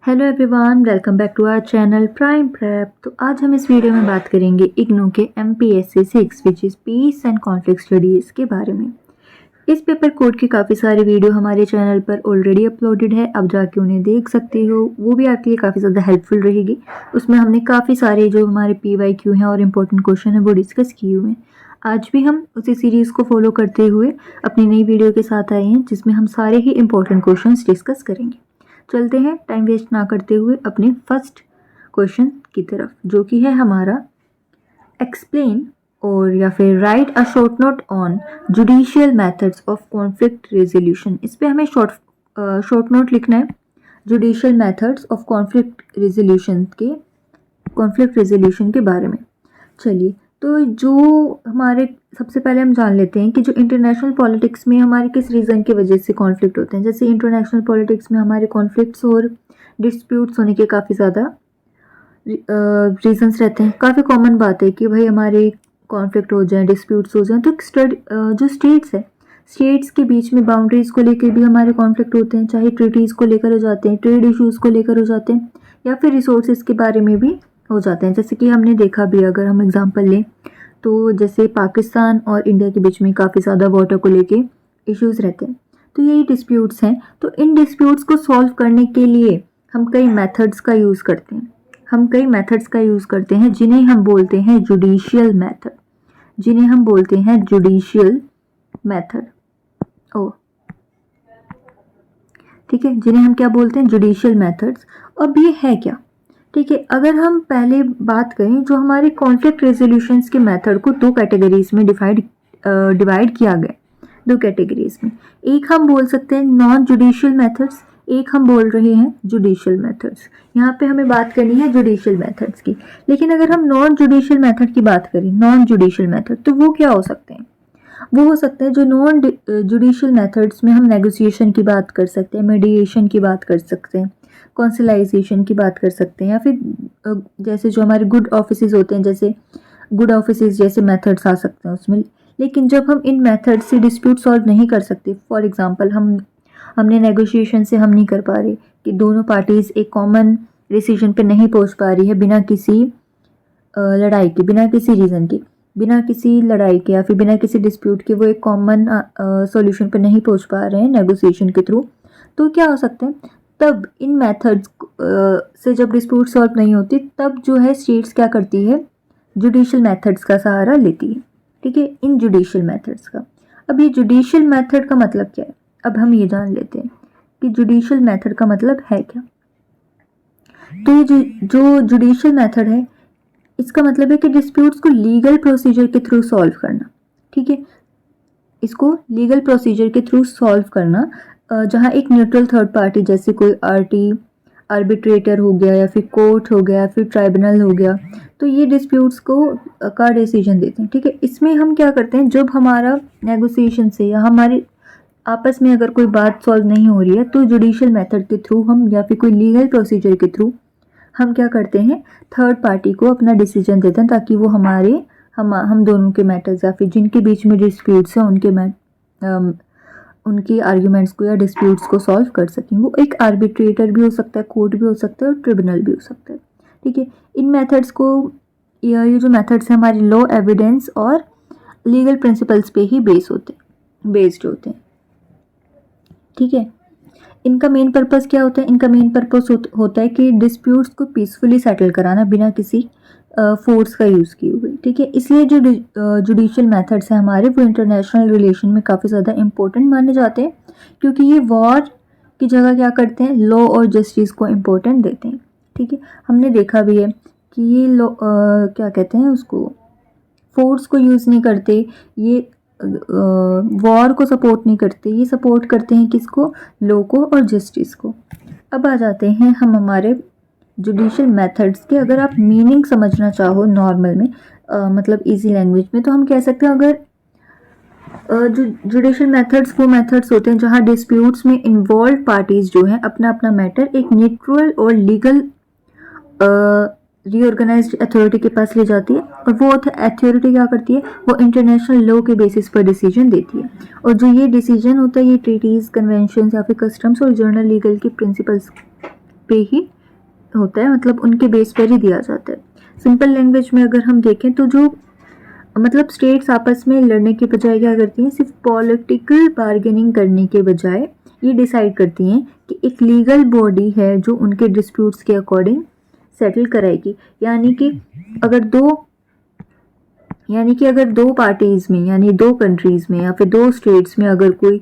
Hello everyone, welcome back to our channel prime prep. तो आज हम इस वीडियो में बात करेंगे इग्नू के MPSC 6 which is piece and conflict studies के बारे में। इस पेपर कोड की काफ़ी सारे वीडियो हमारे चैनल पर ऑलरेडी अपलोडेड है, आप जाके उन्हें देख सकते हो। वो भी आपके लिए काफ़ी ज़्यादा हेल्पफुल रहेगी। उसमें हमने काफ़ी सारे जो हमारे PYQ हैं और इम्पोर्टेंट क्वेश्चन हैं वो डिस्कस किए हुए हैं। आज भी हम उसी सीरीज़ को फॉलो करते हुए अपनी नई वीडियो के साथ आए हैं, जिसमें हम सारे ही इम्पोर्टेंट क्वेश्चन डिस्कस करेंगे। चलते हैं टाइम वेस्ट ना करते हुए अपने फर्स्ट क्वेश्चन की तरफ, जो कि है हमारा एक्सप्लेन और या फिर right a short note on judicial methods of conflict resolution. इस पे हमें शॉर्ट नोट लिखना है judicial methods of conflict resolution के बारे में। चलिए, तो जो हमारे सबसे पहले हम जान लेते हैं कि जो इंटरनेशनल पॉलिटिक्स में हमारे किस रीज़न की वजह से कॉन्फ्लिक्ट होते हैं। जैसे इंटरनेशनल पॉलिटिक्स में हमारे कॉन्फ्लिक्ट्स और डिस्प्यूट्स होने के काफ़ी ज़्यादा रीजंस रहते हैं। काफ़ी कॉमन बात है कि भाई हमारे कॉन्फ्लिक्ट हो जाए, डिस्प्यूट्स हो जाए। तो जो स्टेट्स है, स्टेट्स के बीच में बाउंड्रीज को लेकर भी हमारे कॉन्फ्लिक्ट होते हैं, चाहे ट्रीटीज़ को लेकर हो जाते हैं, ट्रेड इश्यूज़ को लेकर हो जाते हैं, या फिर रिसोर्सेज के बारे में भी हो जाते हैं। जैसे कि हमने देखा भी, अगर हम एग्जांपल लें तो जैसे पाकिस्तान और इंडिया के बीच में काफ़ी ज़्यादा वाटर को लेके इश्यूज़ रहते हैं। तो यही डिस्प्यूट्स हैं। तो इन डिस्प्यूट्स को सॉल्व करने के लिए हम कई मेथड्स का यूज़ करते हैं, जिन्हें हम बोलते हैं जुडिशियल मेथड। ओ ठीक है, जिन्हें हम क्या बोलते हैं, जुडिशियल मेथड्स। अब ये है क्या? ठीक है, अगर हम पहले बात करें, जो हमारे कॉन्फ्लिक्ट रेजोल्यूशंस के मेथड को दो कैटेगरीज में डिवाइड किया गया। दो कैटेगरीज में, एक हम बोल सकते हैं नॉन जुडिशियल मेथड्स, एक हम बोल रहे हैं जुडिशियल मेथड्स। यहाँ पे हमें बात करनी है जुडिशियल मेथड्स की। लेकिन अगर हम नॉन जुडिशियल मेथड की बात करें, नॉन जुडिशियल मेथड, तो वो क्या हो सकते हैं? वो हो सकते हैं जो नॉन जुडिशियल मेथड्स में हम नेगोशिएशन की बात कर सकते हैं, मीडिएशन की बात कर सकते हैं, कॉन्सिलाइजेशन की बात कर सकते हैं, या फिर जैसे जो हमारे गुड ऑफिसेज होते हैं, जैसे गुड ऑफिसेज जैसे मेथड्स आ सकते हैं उसमें। लेकिन जब हम इन मेथड से डिस्प्यूट सॉल्व नहीं कर सकते, फॉर एग्जांपल हमने नेगोशिएशन से हम नहीं कर पा रहे कि दोनों पार्टीज एक कॉमन डिसीजन पे नहीं पहुंच पा रही है, बिना किसी लड़ाई के, बिना किसी रीज़न के, बिना किसी लड़ाई के या फिर बिना किसी डिस्प्यूट के वो एक कॉमन सॉल्यूशन पे नहीं पहुंच पा रहे हैं नेगोशिएशन के थ्रू। तो क्या हो सकता है, तब इन मेथड्स से जब डिस्प्यूट सॉल्व नहीं होती, तब जो है स्टेट्स क्या करती है, जुडिशियल मेथड्स का सहारा लेती है। ठीक है, इन जुडिशियल मेथड्स का। अब ये जुडिशियल मेथड का मतलब क्या है, अब हम ये जान लेते हैं कि जुडिशियल मेथड का मतलब है क्या। तो ये जो जुडिशियल मेथड है, इसका मतलब है कि डिस्प्यूट्स को लीगल प्रोसीजर के थ्रू सॉल्व करना। ठीक है, इसको लीगल प्रोसीजर के थ्रू सॉल्व करना, जहाँ एक न्यूट्रल थर्ड पार्टी जैसे कोई आर्बिट्रेटर हो गया, या फिर कोर्ट हो गया, या फिर ट्राइब्यूनल हो गया, तो ये डिस्प्यूट्स का डिसीजन देते हैं। ठीक है, इसमें हम क्या करते हैं, जब हमारा नेगोशिएशन से या हमारे आपस में अगर कोई बात सॉल्व नहीं हो रही है, तो जुडिशियल मेथड के थ्रू हम, या फिर कोई लीगल प्रोसीजर के थ्रू हम क्या करते हैं, थर्ड पार्टी को अपना डिसीजन देते हैं, ताकि वो हम दोनों के मैटर्स या फिर जिनके बीच में डिस्प्यूट्स हैं उनके आर्ग्यूमेंट्स को या डिस्प्यूट्स को सॉल्व कर सकें। वो एक आर्बिट्रेटर भी हो सकता है, कोर्ट भी हो सकता है, और ट्रिब्यूनल भी हो सकता है। ठीक है, इन मेथड्स को, ये जो मेथड्स हैं हमारे लॉ, एविडेंस और लीगल प्रिंसिपल्स पे ही बेस्ड होते हैं। ठीक है, इनका मेन पर्पस क्या होता है? इनका मेन पर्पस होता है कि डिस्प्यूट्स को पीसफुली सेटल कराना, बिना किसी फोर्स का यूज़ किए हुए। ठीक है, इसलिए जो जुडिशियल मेथड्स हैं हमारे, वो इंटरनेशनल रिलेशन में काफ़ी ज़्यादा इम्पोर्टेंट माने जाते हैं, क्योंकि ये वॉर की जगह क्या करते हैं, लॉ और जस्टिस को इम्पोर्टेंट देते हैं। ठीक है, हमने देखा भी है कि ये क्या कहते हैं उसको, फोर्स को यूज़ नहीं करते, ये वॉर को सपोर्ट नहीं करते, ये सपोर्ट करते हैं किसको, लॉ को और जस्टिस को। अब आ जाते हैं हम हमारे जुडिशियल मेथड्स के। अगर आप मीनिंग समझना चाहो नॉर्मल में, मतलब इजी लैंग्वेज में, तो हम कह सकते हैं, अगर जो जुडिशियल मेथड्स वो मेथड्स होते हैं जहाँ डिस्प्यूट्स में इन्वॉल्व पार्टीज जो हैं अपना अपना मैटर एक न्यूट्रल और लीगल रीऑर्गेनाइज्ड अथॉरिटी के पास ले जाती है, और वो अथॉरिटी क्या करती है, वो इंटरनेशनल लॉ के बेसिस पर डिसीजन देती है। और जो ये डिसीजन होता है, ये ट्रीटीज़, कन्वेंशन या फिर कस्टम्स और जर्नल लीगल के प्रिंसिपल्स पे ही होता है, मतलब उनके बेस पर ही दिया जाता है। सिंपल लैंग्वेज में अगर हम देखें तो जो मतलब स्टेट्स आपस में लड़ने के बजाय क्या करती हैं, सिर्फ पॉलिटिकल बार्गेनिंग करने के बजाय ये डिसाइड करती हैं कि एक लीगल बॉडी है जो उनके डिस्प्यूट्स के अकॉर्डिंग सेटल कराएगी। यानी कि अगर दो पार्टीज़ में, यानी दो कंट्रीज़ में या फिर दो स्टेट्स में अगर कोई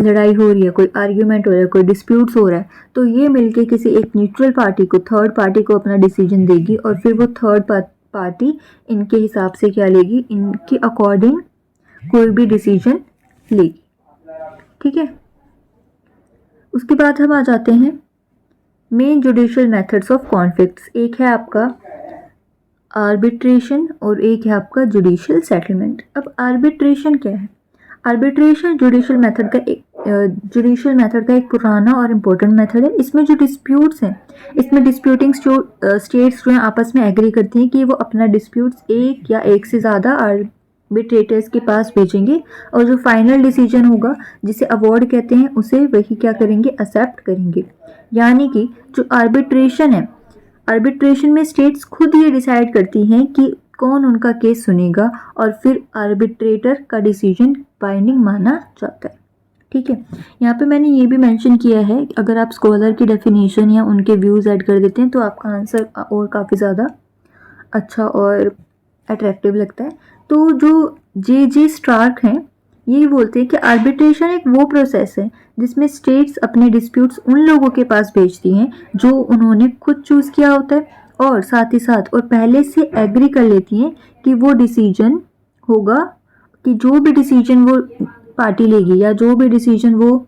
लड़ाई हो रही है, कोई आर्ग्यूमेंट हो रहा है, कोई डिस्प्यूट्स हो रहा है, तो ये मिलके किसी एक न्यूट्रल पार्टी को, थर्ड पार्टी को अपना डिसीजन देगी और फिर वो थर्ड पार्टी इनके हिसाब से क्या लेगी, इनके अकॉर्डिंग कोई भी डिसीजन लेगी। ठीक है, उसके बाद हम आ जाते हैं main judicial methods of conflicts. एक है आपका आर्बिट्रेशन और एक है आपका जुडिशियल सेटलमेंट। अब आर्बिट्रेशन क्या है? आर्बिट्रेशन जुडिशियल मेथड का एक पुराना और इम्पोर्टेंट मेथड है। इसमें जो डिस्प्यूट्स हैं, इसमें डिस्प्यूटिंग स्टेट्स जो हैं आपस में एग्री करती हैं कि वो अपना डिस्प्यूट्स एक या एक से ज़्यादा आर्बिट्रेटर्स के पास भेजेंगे और जो फाइनल डिसीजन होगा, जिसे अवॉर्ड कहते हैं, उसे वही क्या करेंगे, एक्सेप्ट करेंगे। यानी कि जो आर्बिट्रेशन है, आर्बिट्रेशन में स्टेट्स खुद ये डिसाइड करती हैं कि कौन उनका केस सुनेगा और फिर आर्बिट्रेटर का डिसीजन बाइंडिंग माना जाता है। ठीक है, यहाँ पे मैंने ये भी मेंशन किया है, अगर आप स्कॉलर की डेफिनेशन या उनके व्यूज़ ऐड कर देते हैं तो आपका आंसर और काफ़ी ज़्यादा अच्छा और अट्रैक्टिव लगता है। तो जो जे स्टार्क हैं, ये बोलते हैं कि आर्बिट्रेशन एक वो प्रोसेस है जिसमें स्टेट्स अपने डिस्प्यूट्स उन लोगों के पास भेजती हैं जो उन्होंने खुद चूज़ किया होता है और साथ ही साथ और पहले से एग्री कर लेती हैं कि वो डिसीजन होगा, कि जो भी डिसीजन वो पार्टी लेगी या जो भी डिसीजन वो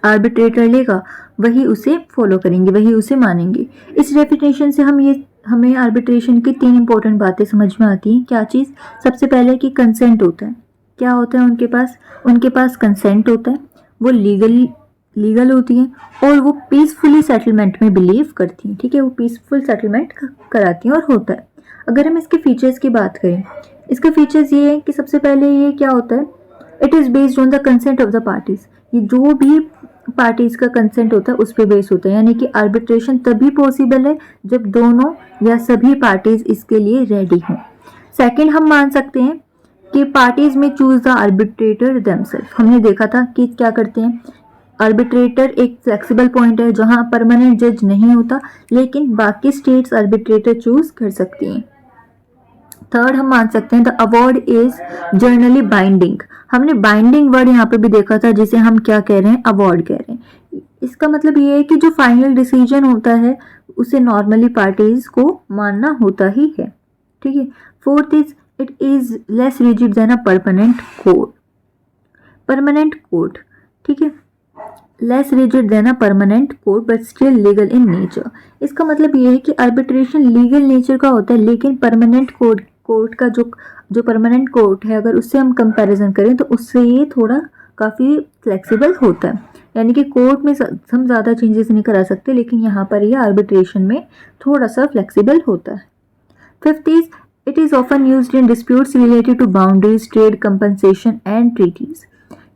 आर्बिट्रेटर लेगा वही उसे फॉलो करेंगे, वही उसे मानेंगे। इस डेफिनेशन से हमें आर्बिट्रेशन की 3 इंपॉर्टेंट बातें समझ में आती हैं। क्या चीज़? सबसे पहले कि कंसेंट होता है। क्या होता है उनके पास कंसेंट होता है, वो लीगल होती हैं और वो पीसफुली सेटलमेंट में बिलीव करती हैं। ठीक है, वो पीसफुल सेटलमेंट कराती हैं और होता है। अगर हम इसके फीचर्स की बात करें, इसके फीचर्स ये हैं कि सबसे पहले ये क्या होता है, it is based on the consent of the parties. ये जो भी पार्टीज़ का कंसेंट होता है उस पर बेस होता है। यानी कि आर्बिट्रेशन तभी पॉसिबल है जब दोनों या सभी पार्टीज़ इसके लिए रेडी हों। सेकेंड, हम मान सकते हैं कि पार्टीज में चूज द आर्बिट्रेटर देमसेल्फ। हमने देखा था कि क्या करते हैं, आर्बिट्रेटर एक फ्लेक्सिबल पॉइंट है जहां परमानेंट जज नहीं होता, लेकिन बाकी स्टेट्स आर्बिट्रेटर चूज कर सकती हैं। थर्ड, हम मान सकते हैं the award is generally binding. हमने बाइंडिंग वर्ड यहाँ पे भी देखा था, जिसे हम क्या कह रहे हैं, अवॉर्ड कह रहे हैं। इसका मतलब ये है कि जो फाइनल डिसीजन होता है उसे नॉर्मली पार्टीज को मानना होता ही है। ठीक है। Fourth is it is less rigid than a permanent code। ठीक है, less rigid than a permanent code but still legal in nature। इसका मतलब ये है कि आर्बिट्रेशन लीगल नेचर का होता है, लेकिन परमानेंट कोर्ट का जो परमानेंट कोर्ट है, अगर उससे हम कंपैरिजन करें तो उससे ये थोड़ा काफ़ी फ्लेक्सिबल होता है। यानी कि कोर्ट में हम ज़्यादा चेंजेस नहीं करा सकते, लेकिन यहाँ पर ये आर्बिट्रेशन में थोड़ा सा फ्लेक्सिबल होता है। Fifth is it is often used in disputes related to boundaries, trade, compensation and treaties।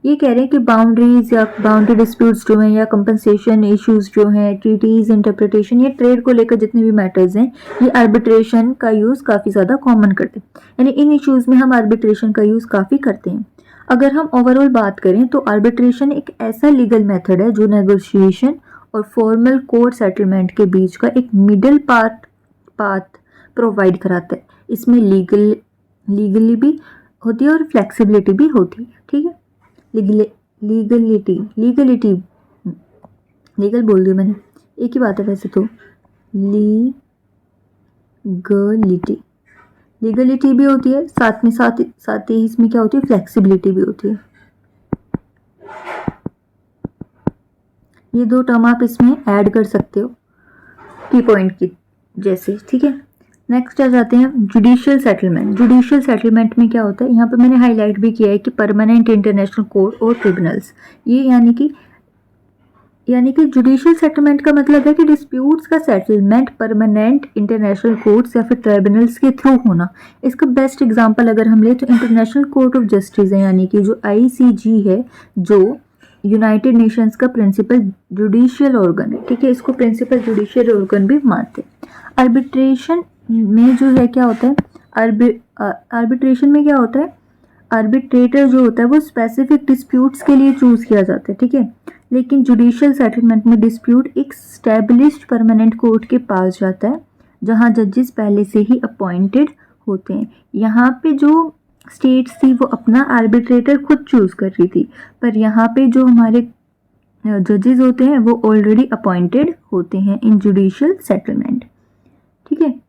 ये कह रहे हैं कि बाउंड्रीज या बाउंड्री डिस्प्यूट्स जो हैं या कंपनसेशन इश्यूज जो हैं, ट्रीटीज, इंटरप्रिटेशन या ट्रेड को लेकर जितने भी मैटर्स हैं, ये आर्बिट्रेशन का यूज़ काफ़ी ज़्यादा कॉमन करते हैं। यानी इन इश्यूज़ में हम आर्बिट्रेशन का यूज़ काफ़ी करते हैं। अगर हम ओवरऑल बात करें तो आर्बिट्रेशन एक ऐसा लीगल मेथड है जो नेगोशिएशन और फॉर्मल कोर्ट सेटलमेंट के बीच का एक मिडिल पाथ प्रोवाइड कराता है। इसमें लीगली भी होती है और फ्लेक्सिबिलिटी भी होती है। ठीक है, लीगल बोल दिया मैंने, एक ही बात है वैसे तो। लीगलिटी भी होती है, साथ ही इसमें क्या होती है, फ्लेक्सिबिलिटी भी होती है। ये 2 टर्म आप इसमें ऐड कर सकते हो की पॉइंट की जैसे। ठीक है, नेक्स्ट आ जाते हैं जुडिशियल सेटलमेंट। जुडिशियल सेटलमेंट में क्या होता है, यहाँ पे मैंने हाईलाइट भी किया है कि परमानेंट इंटरनेशनल कोर्ट और ट्रिब्यूनल्स। ये यानी कि जुडिशियल सेटलमेंट का मतलब है कि डिस्प्यूट्स का सेटलमेंट परमानेंट इंटरनेशनल कोर्ट्स या फिर ट्रिब्यूनल्स के थ्रू होना। इसका बेस्ट एग्जांपल अगर हम ले तो इंटरनेशनल कोर्ट ऑफ जस्टिस है, यानी कि जो ICJ है, जो यूनाइटेड नेशंस का प्रिंसिपल जुडिशियल ऑर्गन है, ठीक है, इसको प्रिंसिपल जुडिशियल ऑर्गन भी मानते हैं। आर्बिट्रेशन में जो है क्या होता है, आर्बिट्रेशन में क्या होता है, आर्बिट्रेटर जो होता है वो स्पेसिफिक डिस्प्यूट्स के लिए चूज किया जाता है, ठीक है, लेकिन जुडिशियल सेटलमेंट में डिस्प्यूट एक स्टैब्लिश्ड परमानेंट कोर्ट के पास जाता है जहां जजेस पहले से ही अपॉइंटेड होते हैं। यहाँ पे जो स्टेट्स थी वो अपना आर्बिट्रेटर खुद चूज कर रही थी, पर यहाँ पे जो हमारे जजेस होते हैं वो ऑलरेडी अपॉइंटेड होते हैं इन जुडिशियल सेटलमेंट, ठीक है।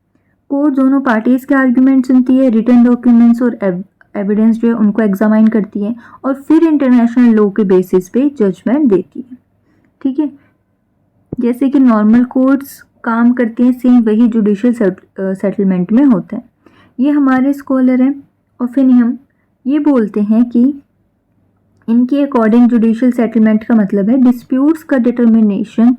कोर्ट दोनों पार्टीज के आर्ग्यूमेंट सुनती है, रिटन डॉक्यूमेंट्स और एविडेंस जो है उनको एग्जामाइन करती है और फिर इंटरनेशनल लॉ के बेसिस पे जजमेंट देती है, ठीक है। जैसे कि नॉर्मल कोर्ट्स काम करती हैं सेम वही जुडिशियल सेटलमेंट में होता है। ये हमारे स्कॉलर हैं और फिर हम ये बोलते हैं कि इनके अकॉर्डिंग जुडिशियल सेटलमेंट का मतलब है डिस्प्यूट्स का डिटर्मिनेशन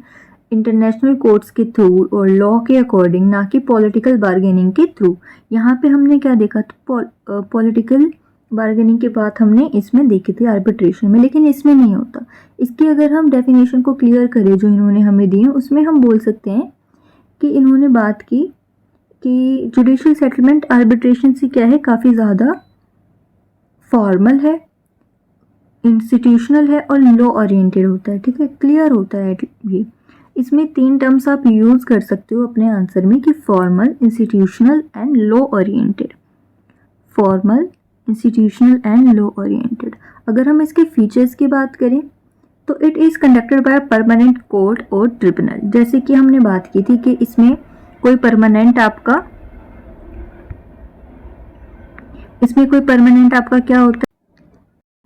इंटरनेशनल कोर्ट्स के थ्रू और लॉ के अकॉर्डिंग, ना कि पॉलिटिकल बार्गेनिंग के थ्रू। यहाँ पे हमने क्या देखा, तो पॉलिटिकल बार्गेनिंग की बात हमने इसमें देखी थी आर्बिट्रेशन में, लेकिन इसमें नहीं होता। इसकी अगर हम डेफिनेशन को क्लियर करें जो इन्होंने हमें दी है, उसमें हम बोल सकते हैं कि इन्होंने बात की कि जुडिशियल सेटलमेंट आर्बिट्रेशन से क्या है, काफ़ी ज़्यादा फॉर्मल है, इंस्टीट्यूशनल है और लॉ ओरिएंटेड होता है, ठीक है, क्लियर होता है ये। इसमें 3 टर्म्स आप यूज़ कर सकते हो अपने आंसर में कि formal, institutional and law oriented. Formal, institutional and law oriented. अगर हम इसके फीचर्स की बात करें तो it is conducted by permanent court और ट्रिब्यूनल। जैसे कि हमने बात की थी कि इसमें कोई परमानेंट आपका क्या होता है,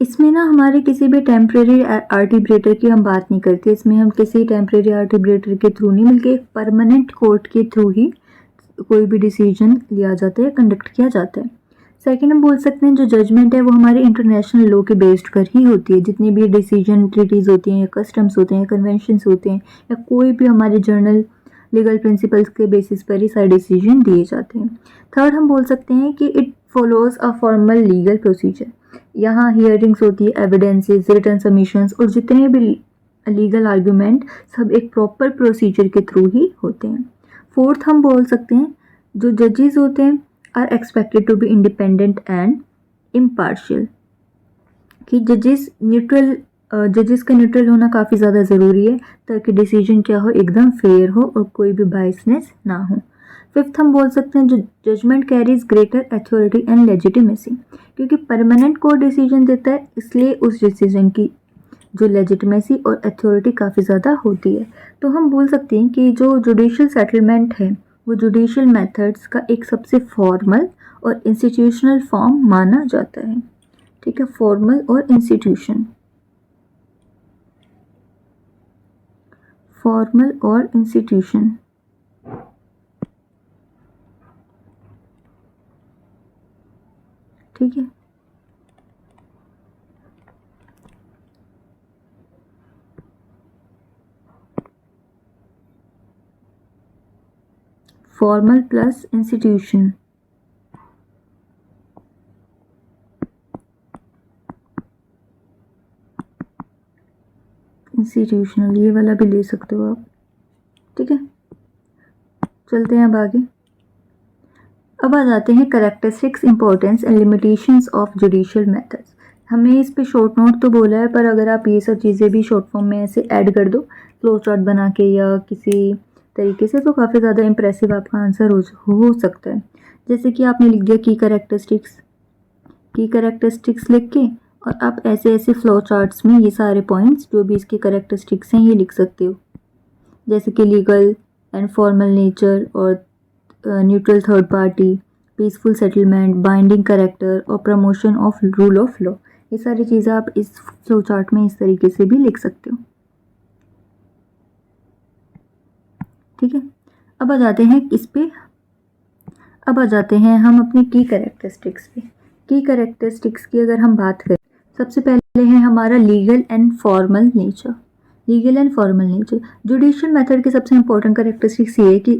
इसमें ना हमारे किसी भी टेम्परेरी आर्टिब्रेटर की हम बात नहीं करते, इसमें हम किसी टेम्परेरी आर्टिब्रेटर के थ्रू नहीं बल्कि एक परमानेंट कोर्ट के थ्रू ही कोई भी डिसीजन लिया जाता है, कंडक्ट किया जाता है। सेकेंड हम बोल सकते हैं जो जजमेंट है वो हमारे इंटरनेशनल लॉ के बेस्ड कर ही होती है। जितनी भी डिसीजन ट्रीटीज़ होती हैं या कस्टम्स होते हैं, कन्वेंशंस होते हैं या कोई भी हमारे जर्नल लीगल प्रिंसिपल्स के बेसिस पर ही सारे डिसीजन दिए जाते हैं। थर्ड हम बोल सकते हैं कि it follows a formal legal procedure. यहाँ हियरिंग्स होती है, एविडेंसेस, रिटन सबमिशंस और जितने भी लीगल आर्गूमेंट सब एक प्रॉपर प्रोसीजर के थ्रू ही होते हैं। फोर्थ हम बोल सकते हैं जो जजेस होते हैं are expected to be independent and impartial, कि जजेस का न्यूट्रल होना काफ़ी ज़्यादा ज़रूरी है ताकि डिसीजन क्या हो, एकदम फेयर हो और कोई भी बायसनेस ना हो। फिफ्थ हम बोल सकते हैं जो judgment carries greater authority and legitimacy, क्योंकि परमानेंट कोर्ट डिसीजन देता है इसलिए उस डिसीजन की जो लेजिटिमेसी और अथॉरिटी काफ़ी ज़्यादा होती है। तो हम बोल सकते हैं कि जो जुडिशियल सेटलमेंट है वो जुडिशियल मेथड्स का एक सबसे फॉर्मल और इंस्टीट्यूशनल फॉर्म माना जाता है, ठीक है, फॉर्मल और इंस्टीट्यूशन, फॉर्मल और इंस्टीट्यूशन, ठीक है। फॉर्मल प्लस इंस्टीट्यूशन, इंस्टीट्यूशनल, ये वाला भी ले सकते हो आप, ठीक है। चलते हैं अब आगे। अब आ जाते हैं characteristics, importance and limitations of judicial methods. हमने इस पे शॉर्ट नोट तो बोला है, पर अगर आप ये सब चीज़ें भी शॉर्ट फॉर्म में ऐसे ऐड कर दो फ्लो चार्ट बना के या किसी तरीके से, तो काफ़ी ज़्यादा इंप्रेसिव आपका आंसर हो सकता है। जैसे कि आपने लिख दिया की कैरेक्टरिस्टिक्स लिख के और आप ऐसे ऐसे फ्लो चार्ट्स में ये सारे पॉइंट्स जो भी इसके कैरेक्टरिस्टिक्स हैं ये लिख सकते हो, जैसे कि लीगल एंड फॉर्मल नेचर और neutral third party, peaceful settlement, binding character और promotion of rule of law. ये सारी चीज़ें आप इस फ्लो चार्ट में इस तरीके से भी लिख सकते हो, ठीक है। अब आ जाते हैं हम अपनी की कैरेक्टरिस्टिक्स पे। की कैरेक्टरिस्टिक्स की अगर हम बात करें, सबसे पहले है हमारा legal and formal nature. Judicial method के सबसे इंपॉर्टेंट कैरेक्टरिस्टिक्स ये है कि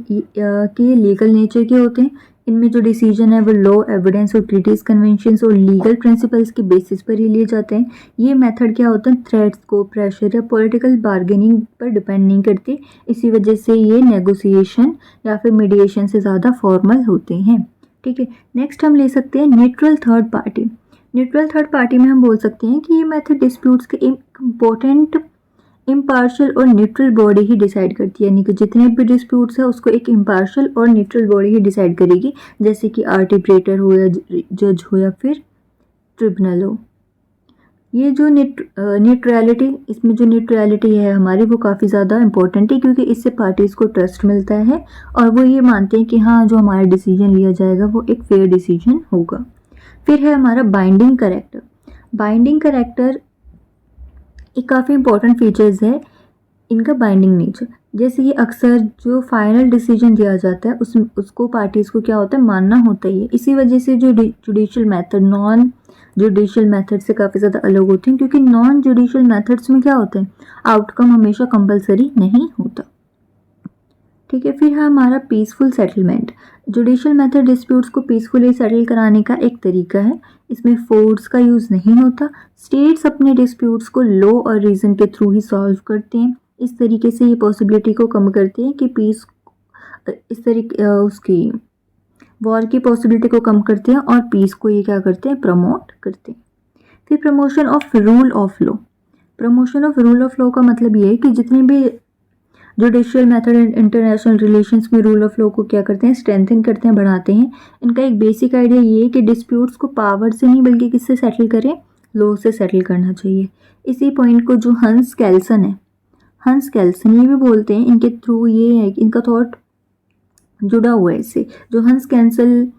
ये लीगल नेचर के होते हैं, इनमें जो डिसीजन है वो लॉ, एविडेंस और ट्रीटीज, कन्वेंशंस और लीगल प्रिंसिपल्स के बेसिस पर ही लिए जाते हैं। ये मेथड क्या होता है, थ्रेट्स को, प्रेशर या पॉलिटिकल बार्गेनिंग पर डिपेंड नहीं करते। इसी वजह से ये नेगोशिएशन या फिर मीडिएशन से ज़्यादा फॉर्मल होते हैं। ठीक है, नेक्स्ट हम ले सकते हैं neutral third party. Neutral third party में हम बोल सकते हैं कि ये मेथड डिस्प्यूट्स के इम्पोर्टेंट इम्पार्शियल और न्यूट्रल बॉडी ही डिसाइड करती है, यानी कि जितने भी डिस्प्यूट्स है उसको एक इम्पार्शियल और न्यूट्रल बॉडी ही डिसाइड करेगी, जैसे कि आर्बिट्रेटर हो या जज हो या फिर ट्रिब्यूनल हो। ये जो न्यूट्रलिटी, इसमें जो न्यूट्रलिटी है हमारी वो काफ़ी ज़्यादा इंपॉर्टेंट है, क्योंकि इससे पार्टीज़ को ट्रस्ट मिलता है और वो ये मानते हैं कि हाँ, जो हमारा डिसीजन लिया जाएगा वो एक फेयर डिसीजन होगा। फिर है हमारा बाइंडिंग करेक्टर। बाइंडिंग करेक्टर एक काफ़ी इंपॉर्टेंट फीचर्स है इनका, बाइंडिंग नेचर। जैसे कि अक्सर जो फाइनल डिसीजन दिया जाता है उसको पार्टीज़ को क्या होता है, मानना होता ही है। इसी वजह से जो judicial method non judicial method से काफ़ी ज़्यादा अलग होते हैं, क्योंकि नॉन जुडिशियल मेथड्स में क्या होता है, आउटकम हमेशा कंपलसरी नहीं होता। ठीक है, फिर है हमारा peaceful settlement. Judicial method disputes को पीसफुली सेटल कराने का एक तरीका है। इसमें फोर्स का यूज़ नहीं होता। स्टेट्स अपने डिस्प्यूट्स को लॉ और रीज़न के थ्रू ही सॉल्व करते हैं। इस तरीके से ये पॉसिबिलिटी को कम करते हैं कि पीस इस तरीके उसकी वॉर की पॉसिबिलिटी को कम करते हैं और पीस को ये क्या करते हैं, प्रमोट करते हैं। फिर promotion of rule of law. Promotion of rule of law का मतलब ये है कि जितने भी जुडिशियल मेथड इंटरनेशनल रिलेशंस में रूल ऑफ लॉ को क्या करते हैं, स्ट्रेंथन करते हैं, बढ़ाते हैं। इनका एक बेसिक आइडिया ये है कि डिस्प्यूट्स को पावर से नहीं बल्कि किससे सेटल करें, लॉ से सेटल करना चाहिए। इसी पॉइंट को जो हंस कैल्सन है, हंस कैल्सन ये भी बोलते हैं, इनके थ्रू ये है कि इनका थॉट जुड़ा हुआ है इससे। जो हंस कैल्सन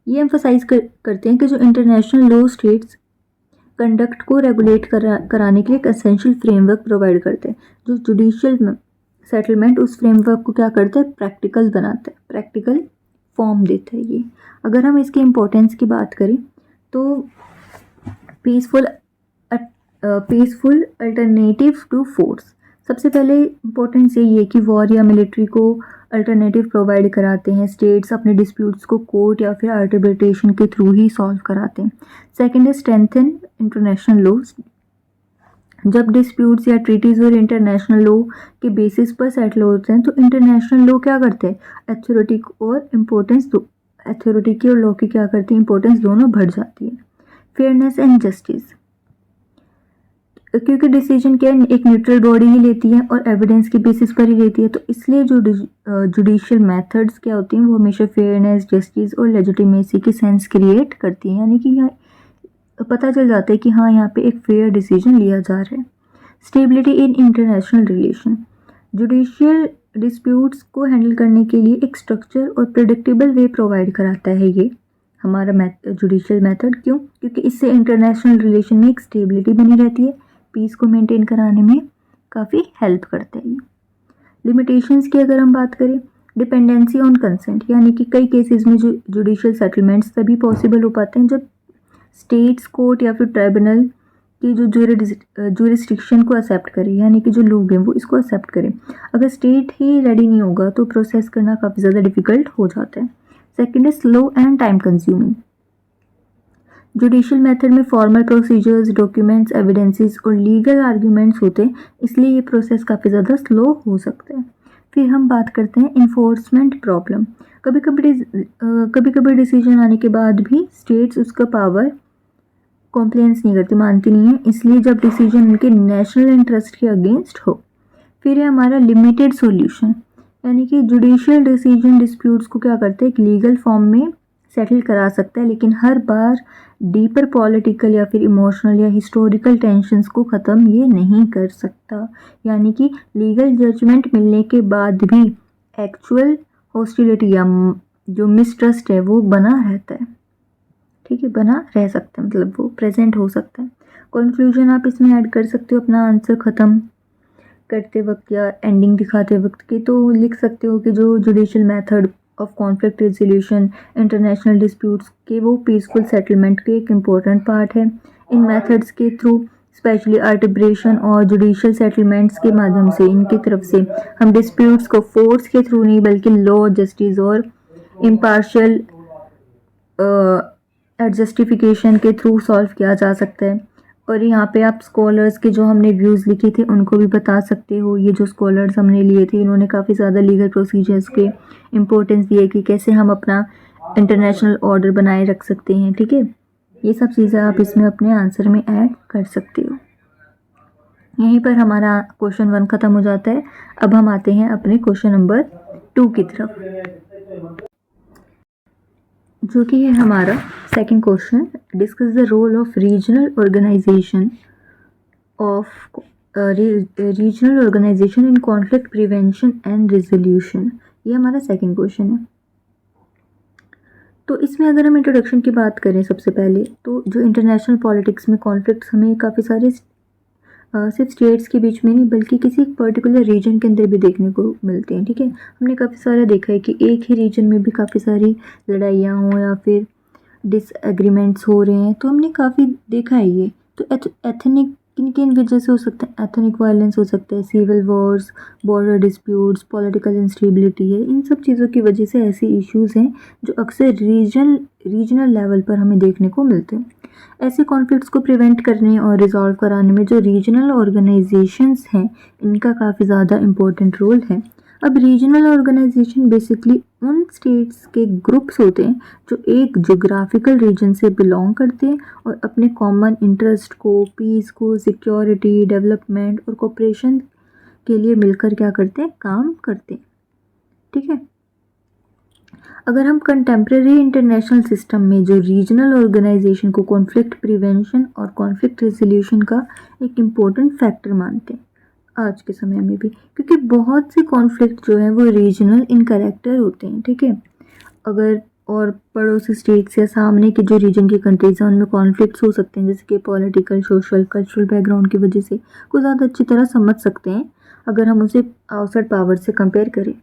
ये एम्फोसाइज करते हैं कि जो इंटरनेशनल लॉ स्टेट्स कंडक्ट को रेगुलेट कराने के लिए एक एसेंशियल फ्रेमवर्क प्रोवाइड करते हैं। जो जुडिशियल सेटलमेंट उस फ्रेमवर्क को क्या करता है, प्रैक्टिकल बनाता है, प्रैक्टिकल फॉर्म देता है ये। अगर हम इसके इम्पोर्टेंस की बात करें तो पीसफुल अल्टरनेटिव टू फोर्स। सबसे पहले इम्पोर्टेंस यही है कि वॉर या मिलिट्री को अल्टरनेटिव प्रोवाइड कराते हैं। स्टेट्स अपने डिस्प्यूट्स को कोर्ट या फिर आर्बिट्रेशन के थ्रू ही सॉल्व कराते हैं। सेकंड है स्ट्रेंथन इंटरनेशनल लॉ। जब डिस्प्यूट्स या ट्रीटीज और इंटरनेशनल लॉ के बेसिस पर सेटल होते हैं तो इंटरनेशनल लॉ क्या करते हैं, अथॉरिटी की और लॉ की क्या करती है, इंपॉर्टेंस दोनों बढ़ जाती है। फेयरनेस एंड जस्टिस, क्योंकि डिसीजन क्या है, एक न्यूट्रल बॉडी ही लेती है और एविडेंस के बेसिस पर ही लेती है, तो इसलिए जो जुडिशियल मेथड्स क्या होती हैं वो हमेशा फेयरनेस, जस्टिस और लेजिटिमेसी की सेंस क्रिएट करती हैं, यानी कि यहाँ पता चल जाता है कि हाँ, यहाँ पे एक फेयर डिसीजन लिया जा रहा है। Stability in international relation. Judicial disputes को हैंडल करने के लिए एक स्ट्रक्चर और प्रिडिक्टेबल वे प्रोवाइड कराता है ये हमारा जुडिशियल मेथड। क्यों? क्योंकि इससे इंटरनेशनल रिलेशन में एक स्टेबिलिटी बनी रहती है, पीस को मेंटेन कराने में काफ़ी हेल्प करते हैं। लिमिटेशंस की अगर हम बात करें, डिपेंडेंसी ऑन कंसेंट, यानी कि कई केसेस में जो जुडिशियल सेटलमेंट्स तभी पॉसिबल हो पाते हैं जब स्टेट्स, कोर्ट या फिर ट्राइब्यूनल की जो जुरिस्डिक्शन को एक्सेप्ट करें, यानी कि जो लोग हैं वो इसको एक्सेप्ट करें। अगर स्टेट ही रेडी नहीं होगा तो प्रोसेस करना काफ़ी ज़्यादा डिफिकल्ट हो जाता है। सेकेंड है slow and time consuming. Judicial method में फॉर्मल प्रोसीजर्स, डॉक्यूमेंट्स, एविडेंसेस और लीगल आर्ग्यूमेंट्स होते हैं, इसलिए ये प्रोसेस काफ़ी ज़्यादा स्लो हो सकता है। फिर हम बात करते हैं इन्फोर्समेंट प्रॉब्लम। कभी कभी डिसीजन आने के बाद भी स्टेट्स उसका पावर कॉम्प्लायंस नहीं करती, मानती नहीं है, इसलिए जब डिसीजन उनके नेशनल इंटरेस्ट के अगेंस्ट हो। फिर है हमारा लिमिटेड सॉल्यूशन, यानी कि जुडिशियल डिसीजन डिस्प्यूट्स को क्या करते हैं, एक लीगल फॉर्म में सेटल करा सकता है, लेकिन हर बार डीपर पॉलिटिकल या फिर इमोशनल या हिस्टोरिकल टेंशन्स को ख़त्म ये नहीं कर सकता, यानी कि लीगल जजमेंट मिलने के बाद भी एक्चुअल हॉस्टिलिटी या जो मिसट्रस्ट है वो बना रहता है। ठीक है, बना रह सकता है, मतलब वो प्रेजेंट हो सकता है। कंक्लूजन आप इसमें ऐड कर सकते हो अपना आंसर ख़त्म करते वक्त या एंडिंग दिखाते वक्त की, तो लिख सकते हो कि जो judicial method of conflict resolution international disputes के वो पीसफुल सेटलमेंट के एक इम्पोर्टेंट पार्ट है। इन मेथड्स के थ्रू स्पेशली आर्बिट्रेशन और जुडिशियल सेटलमेंट्स के माध्यम से इनकी तरफ से हम डिस्प्यूट्स को फोर्स के थ्रू नहीं बल्कि लॉ, जस्टिस और इम्पार्शियल जस्टिफिकेशन के थ्रू सॉल्व किया जा सकता है। और यहाँ पे आप स्कॉलर्स के जो हमने व्यूज़ लिखे थे उनको भी बता सकते हो। ये जो स्कॉलर्स हमने लिए थे इन्होंने काफ़ी ज़्यादा लीगल प्रोसीजर्स के इम्पोर्टेंस दिए कि कैसे हम अपना इंटरनेशनल ऑर्डर बनाए रख सकते हैं। ठीक है, ये सब चीज़ें आप इसमें अपने आंसर में ऐड कर सकते हो। यहीं पर हमारा क्वेश्चन 1 ख़त्म हो जाता है। अब हम आते हैं अपने क्वेश्चन नंबर 2 की तरफ, जो कि है हमारा second question. Discuss the role of regional organisation in conflict prevention and resolution. ये हमारा सेकंड क्वेश्चन है। तो इसमें अगर हम इंट्रोडक्शन की बात करें सबसे पहले, तो जो इंटरनेशनल पॉलिटिक्स में कॉन्फ्लिक्ट्स हमें काफ़ी सारे सिर्फ स्टेट्स के बीच में नहीं बल्कि किसी एक पर्टिकुलर रीजन के अंदर भी देखने को मिलते हैं। ठीक है, हमने काफ़ी सारा देखा है कि एक ही रीजन में भी काफ़ी सारी लड़ाइयाँ हों या फिर डिसएग्रीमेंट्स हो रहे हैं, तो हमने काफ़ी देखा है ये। तो एथनिक किन किन वजह से हो सकता है? एथनिक वायलेंस हो सकता है, civil wars, border disputes, political instability है। इन सब चीज़ों की वजह से ऐसे इश्यूज़ हैं जो अक्सर रीजनल लेवल पर हमें देखने को मिलते हैं। ऐसे कॉन्फ्लिक्ट्स को प्रिवेंट करने और रिजॉल्व कराने में जो रीजनल ऑर्गेनाइजेशंस हैं इनका काफ़ी ज़्यादा इम्पोर्टेंट रोल है। अब रीजनल ऑर्गेनाइजेशन बेसिकली उन स्टेट्स के ग्रुप्स होते हैं जो एक जोग्राफिकल रीजन से बिलोंग करते हैं और अपने कॉमन इंटरेस्ट को, पीस को, सिक्योरिटी, डेवलपमेंट और कोऑपरेशन के लिए मिलकर क्या करते हैं? काम करते हैं। ठीक है, अगर हम कंटेम्प्रेरी इंटरनेशनल सिस्टम में जो रीजनल ऑर्गेनाइजेशन को कॉन्फ्लिक्ट प्रिवेंशन और कॉन्फ्लिक्ट रेजोल्यूशन का एक इम्पोर्टेंट फैक्टर मानते हैं आज के समय में भी, क्योंकि बहुत से कॉन्फ्लिक्ट जो हैं वो रीजनल इन कैरेक्टर होते हैं। ठीक है, अगर और पड़ोसी स्टेट्स या सामने के जो रीजन की कंट्रीज हैं उनमें कॉन्फ्लिक्ट्स हो सकते हैं, जैसे कि पॉलिटिकल, सोशल, कल्चरल बैकग्राउंड की वजह से को ज़्यादा अच्छी तरह समझ सकते हैं अगर हम उसे आउटसाइड पावर से कंपेयर करें।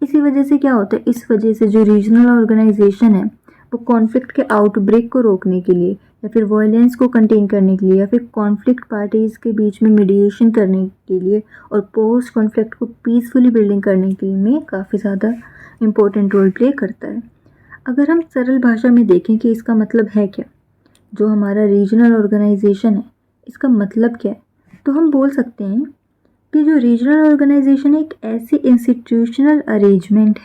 इसी वजह से क्या होता है, इस वजह से जो रीजनल ऑर्गेनाइजेशन है वो कॉन्फ्लिक्ट के आउटब्रेक को रोकने के लिए या फिर वायलेंस को कंटेन करने के लिए या फिर कॉन्फ्लिक्ट पार्टीज़ के बीच में मीडिएशन करने के लिए और पोस्ट कॉन्फ्लिक्ट को पीसफुली बिल्डिंग करने के लिए काफ़ी ज़्यादा इम्पोर्टेंट रोल प्ले करता है। अगर हम सरल भाषा में देखें कि इसका मतलब है क्या, जो हमारा रीजनल ऑर्गेनाइजेशन है इसका मतलब क्या है, तो हम बोल सकते हैं कि जो रीजनल ऑर्गेनाइजेशन एक ऐसी इंस्टीट्यूशनल अरेंजमेंट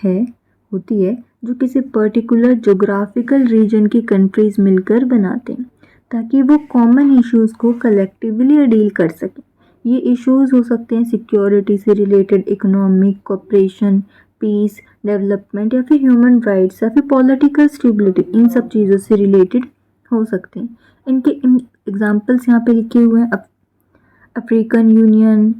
होती है जो किसी पर्टिकुलर जोग्राफिकल रीजन की कंट्रीज़ मिलकर बनाते हैं ताकि वो कॉमन इश्यूज़ को कलेक्टिवली डील कर सकें। ये इश्यूज़ हो सकते हैं सिक्योरिटी से related, economic, cooperation, peace, development या फिर ह्यूमन राइट्स या फिर पॉलिटिकल स्टेबिलिटी, इन सब चीज़ों से रिलेटेड हो सकते हैं। इनके एग्जाम्पल्स यहाँ पे लिखे हुए हैं। African union,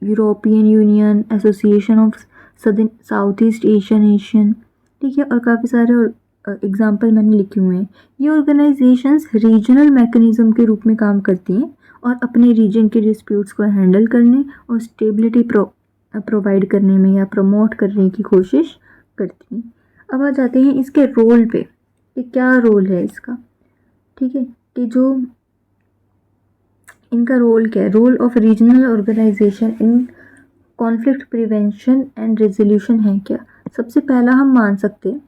European union, association of south east Asian. ठीक है, और काफ़ी सारे एग्जाम्पल मैंने लिखे हुए हैं। ये ऑर्गेनाइजेशंस रीजनल मैकेनिज्म के रूप में काम करती हैं और अपने रीजन के डिस्प्यूट्स को हैंडल करने और स्टेबिलिटी प्रोवाइड करने में या प्रमोट करने की कोशिश करती हैं। अब आ जाते हैं इसके रोल पे कि क्या रोल है इसका। ठीक है, कि जो इनका रोल क्या है, role of regional organisation in conflict prevention and resolution है क्या। सबसे पहला हम मान सकते हैं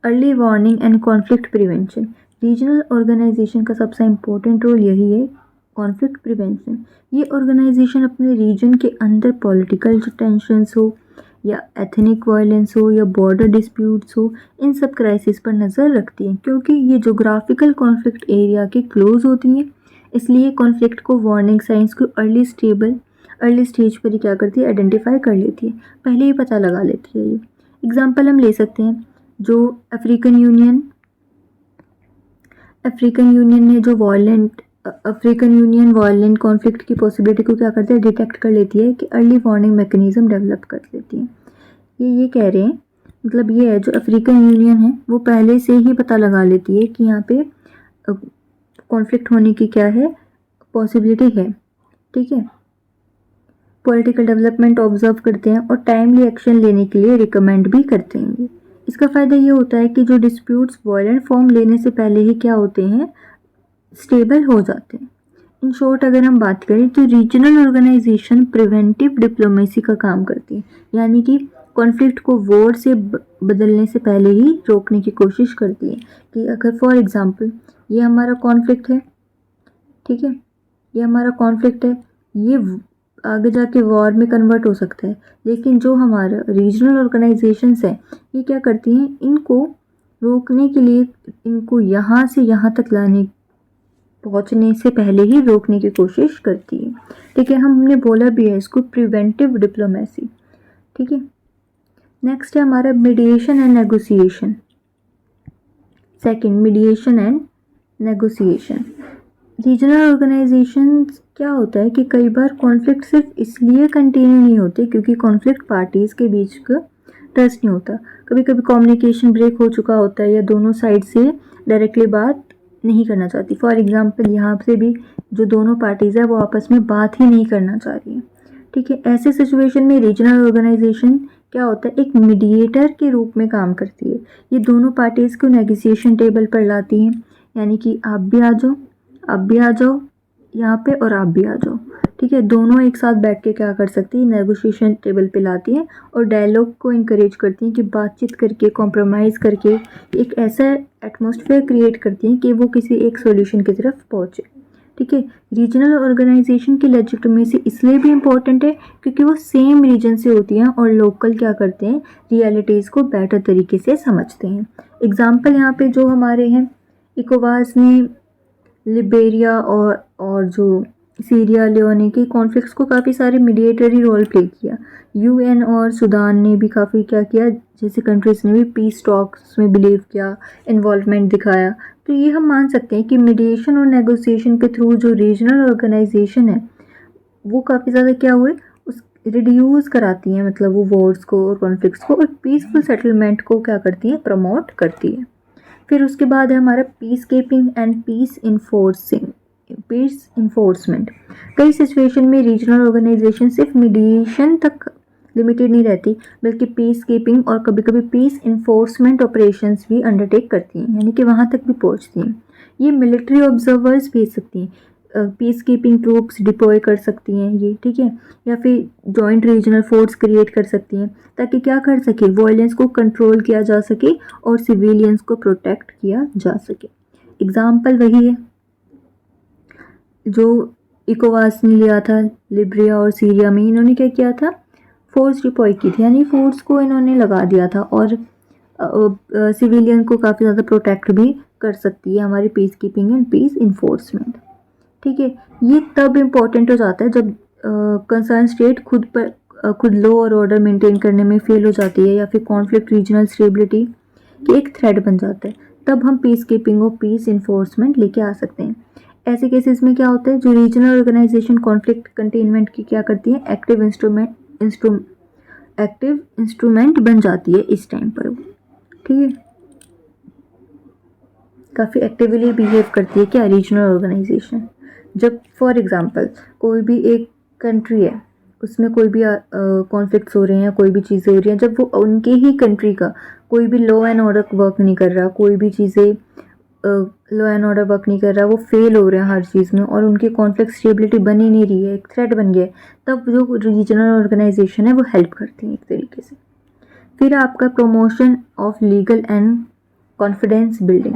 early warning and conflict prevention. Regional organisation का सबसे इम्पोर्टेंट रोल यही है, कॉन्फ्लिक्ट प्रिवेंशन। ये ऑर्गेनाइजेशन अपने रीजन के अंदर पॉलिटिकल टेंशन्स हो या एथनिक वायलेंस हो या बॉर्डर डिस्प्यूट्स हो, इन सब क्राइसिस पर नज़र रखती है। क्योंकि ये जोग्राफिकल कॉन्फ्लिक्ट एरिया के क्लोज होती हैं, इसलिए कॉन्फ्लिक्ट को वार्निंग साइंस को अर्ली स्टेज पर ही क्या करती है, आइडेंटिफाई कर लेती है, पहले ही पता लगा लेती है। ये एग्जाम्पल हम ले सकते हैं, जो अफ्रीकन यूनियन ने जो वायलेंट कॉन्फ्लिक्ट की पॉसिबिलिटी को क्या करते हैं, डिटेक्ट कर लेती है कि अर्ली वार्निंग मैकेनिज्म डेवलप कर लेती है। ये कह रहे हैं, मतलब ये है जो अफ्रीकन यूनियन है वो पहले से ही पता लगा लेती है कि यहाँ पे कॉन्फ्लिक्ट होने की क्या है, पॉसिबिलिटी है। ठीक है, पॉलिटिकल डेवलपमेंट ऑब्जर्व करते हैं और टाइमली एक्शन लेने के लिए रिकमेंड भी करते हैं। इसका फ़ायदा ये होता है कि जो डिस्प्यूट्स वायलेंट फॉर्म लेने से पहले ही क्या होते हैं, स्टेबल हो जाते हैं। इन शॉर्ट अगर हम बात करें तो रीजनल ऑर्गेनाइजेशन प्रिवेंटिव डिप्लोमेसी का काम करती है, यानी कि कॉन्फ्लिक्ट को वॉर से बदलने से पहले ही रोकने की कोशिश करती है। कि अगर फॉर एग्जांपल ये हमारा कॉन्फ्लिक्ट है, ठीक है, ये हमारा कॉन्फ्लिक्ट है, ये आगे जाके वॉर में कन्वर्ट हो सकता है, लेकिन जो हमारा रीजनल ऑर्गेनाइजेशंस है ये क्या करती हैं, इनको रोकने के लिए, इनको यहाँ से यहाँ तक पहुँचने से पहले ही रोकने की कोशिश करती है। ठीक है, हमने बोला भी है इसको प्रिवेंटिव डिप्लोमेसी। ठीक है, नेक्स्ट है हमारा mediation and negotiation. Second, mediation and negotiation. Regional organisation क्या होता है कि कई बार कॉन्फ्लिक्ट सिर्फ इसलिए कंटिन्यू नहीं होते क्योंकि कॉन्फ्लिक्ट पार्टीज़ के बीच का ट्रस्ट नहीं होता। कभी कभी कम्युनिकेशन ब्रेक हो चुका होता है या दोनों साइड से डायरेक्टली बात नहीं करना चाहती। फॉर एग्जांपल यहाँ से भी जो दोनों पार्टीज़ है वो आपस में बात ही नहीं करना चाह रही है। ठीक है, ऐसे सिचुएशन में रीजनल ऑर्गेनाइजेशन क्या होता है, एक मीडिएटर के रूप में काम करती है। ये दोनों पार्टीज़ को नेगोशिएशन टेबल पर लाती हैं, यानी कि आप भी आ जाओ, आप भी आ जाओ यहाँ पे और आप भी आ जाओ। ठीक है, दोनों एक साथ बैठ के क्या कर सकती है, नेगोशिएशन टेबल पे लाती हैं और डायलॉग को इनकरेज करती हैं कि बातचीत करके, कॉम्प्रोमाइज़ करके एक ऐसा एटमॉस्फेयर क्रिएट करती हैं कि वो किसी एक सॉल्यूशन की तरफ पहुँचे। ठीक है, रीजनल ऑर्गेनाइजेशन की लेजिटिमेसी इसलिए भी इम्पोर्टेंट है क्योंकि वो सेम रीजन से होती हैं और लोकल क्या करते हैं, रियलिटीज़ को बेटर तरीके से समझते हैं। एग्जाम्पल यहाँ पे जो हमारे हैं, इकोवास ने लिबेरिया और जो सीरिया लियोने के कॉन्फ्लिक्ट्स को काफ़ी सारे मीडिएटरी रोल प्ले किया। यूएन और सूडान ने भी काफ़ी क्या किया, जैसे कंट्रीज़ ने भी पीस टॉक्स में बिलीव किया, इन्वॉल्वमेंट दिखाया। तो ये हम मान सकते हैं कि मीडिएशन और नेगोशिएशन के थ्रू जो रीजनल ऑर्गेनाइजेशन है वो काफ़ी ज़्यादा क्या हुए, उस रिड्यूस कराती हैं, मतलब वो वॉर्स को और कॉन्फ्लिक्ट्स को, और पीसफुल सेटलमेंट को क्या करती हैं, प्रमोट करती है। फिर उसके बाद है हमारा peacekeeping and peace enforcement. कई सिचुएशन में रीजनल ऑर्गेनाइजेशन सिर्फ मीडिएशन तक लिमिटेड नहीं रहती, बल्कि पीस कीपिंग और कभी कभी पीस इन्फोर्समेंट ऑपरेशंस भी अंडरटेक करती हैं, यानी कि वहाँ तक भी पहुँचती हैं। ये मिलिट्री ऑब्जर्वर्स भेज सकती हैं, पीस कीपिंग ट्रूप्स डिप्लॉय कर सकती हैं ये, ठीक है, या फिर जॉइंट रीजनल फोर्स क्रिएट कर सकती हैं ताकि क्या कर सके, वायलेंस को कंट्रोल किया जा सके और सिविलियंस को प्रोटेक्ट किया जा सके। एग्जाम्पल वही है जो इकोवास ने लिया था लिब्रिया और सीरिया में। इन्होंने क्या किया था, फोर्स डिप्लॉय की थी, यानी फोर्स को इन्होंने लगा दिया था और सिविलियन को काफ़ी ज़्यादा प्रोटेक्ट भी कर सकती है हमारी peacekeeping and peace enforcement. ठीक है, ये तब इम्पोर्टेंट हो जाता है जब कंसर्न स्टेट खुद लॉ और ऑर्डर मेंटेन करने में फेल हो जाती है या फिर कॉन्फ्लिक्ट रीजनल स्टेबिलिटी की एक थ्रेड बन जाता है, तब हम पीस कीपिंग और पीस इन्फोर्समेंट लेके आ सकते हैं। ऐसे केसेस में क्या होता है, जो रीजनल ऑर्गेनाइजेशन कॉन्फ्लिक्ट कंटेनमेंट की क्या करती है, एक्टिव इंस्ट्रूमेंट बन जाती है इस टाइम पर वो। ठीक है, काफ़ी एक्टिवली बिहेव करती है क्या, रीजनल ऑर्गेनाइजेशन। जब फॉर एग्जांपल कोई भी एक कंट्री है, उसमें कोई भी कॉन्फ्लिक्ट्स हो रहे हैं या कोई भी चीज़ें हो रही हैं, जब वो उनके ही कंट्री का कोई भी लॉ एंड ऑर्डर वर्क नहीं कर रहा, कोई भी चीज़ें लॉ एंड ऑर्डर वर्क नहीं कर रहा, वो फेल हो रहे हैं हर चीज़ में और उनकी कॉन्फ्लिक्ट स्टेबिलिटी बन ही नहीं रही है, एक थ्रेट बन गया है, तब जो रीजनल ऑर्गेनाइजेशन है वो हेल्प करती है एक तरीके से। फिर आपका promotion of legal and confidence building.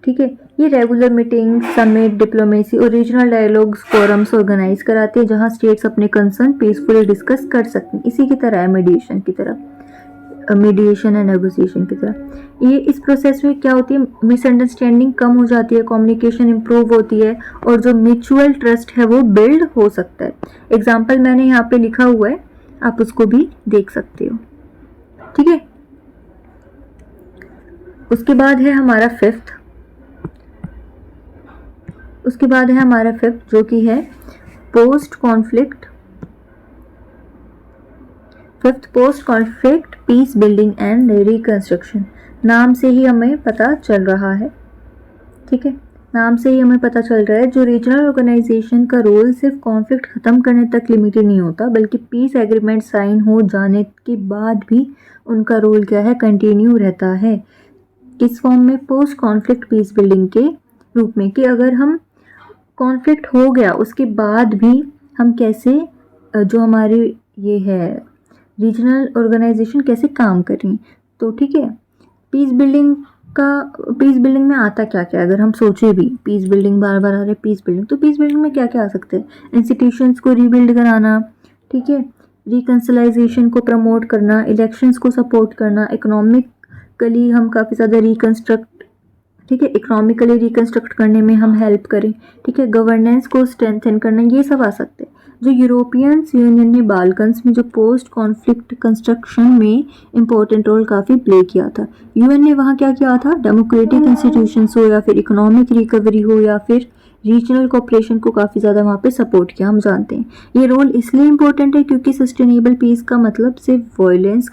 ठीक है, ये रेगुलर मीटिंग, समिट, डिप्लोमेसी और रीजनल डायलॉग्स फोरम्स ऑर्गेनाइज कराते हैं जहां स्टेट्स अपने कंसर्न पीसफुली डिस्कस कर सकते हैं। इसी की तरह है मीडिएशन की तरह, मीडिएशन एंड नेगोशिएशन की तरह। ये इस प्रोसेस में क्या होती है, मिसअंडरस्टैंडिंग कम हो जाती है, कम्युनिकेशन इंप्रूव होती है और जो म्यूचुअल ट्रस्ट है वो बिल्ड हो सकता है। एग्जाम्पल मैंने यहाँ पे लिखा हुआ है, आप उसको भी देख सकते हो। ठीक है, उसके बाद है हमारा फिफ्थ जो कि है post conflict peace building and reconstruction. नाम से ही हमें पता चल रहा है, ठीक है, नाम से ही हमें पता चल रहा है जो रीजनल ऑर्गेनाइजेशन का रोल सिर्फ कॉन्फ्लिक्ट ख़त्म करने तक लिमिटेड नहीं होता, बल्कि पीस एग्रीमेंट साइन हो जाने के बाद भी उनका रोल क्या है, कंटिन्यू रहता है। किस फॉर्म में, पोस्ट कॉन्फ्लिक्ट पीस बिल्डिंग के रूप में, कि अगर हम कॉन्फ्लिक्ट हो गया उसके बाद भी हम कैसे जो हमारे ये है रीजनल ऑर्गेनाइजेशन कैसे काम करें। तो ठीक है, पीस बिल्डिंग में आता क्या क्या, अगर हम सोचे भी पीस बिल्डिंग बार बार आ रहे पीस बिल्डिंग, तो पीस बिल्डिंग में क्या क्या आ सकते हैं, इंस्टीट्यूशंस को रीबिल्ड कराना, ठीक है, रिकंसिलाइजेशन को प्रमोट करना, इलेक्शंस को सपोर्ट करना, इकोनॉमिकली हम काफ़ी ज़्यादा रिकंस्ट्रक्ट, ठीक है, इकोनॉमिकली रिकंस्ट्रक्ट करने में हम हेल्प करें, ठीक है, गवर्नेंस को स्ट्रेंथन करना, ये सब आ सकते हैं। जो यूरोपियन यूनियन ने बाल्कन्स में जो पोस्ट कॉन्फ्लिक्ट कंस्ट्रक्शन में इम्पोर्टेंट रोल काफ़ी प्ले किया था। यूएन ने वहाँ क्या किया था, डेमोक्रेटिक इंस्टीट्यूशंस हो या फिर इकोनॉमिक रिकवरी हो या फिर रीजनल कोऑपरेशन को काफ़ी ज़्यादा वहाँ पे सपोर्ट किया, हम जानते हैं। ये रोल इसलिए इम्पोर्टेंट है क्योंकि सस्टेनेबल पीस का मतलब सिर्फ वायलेंस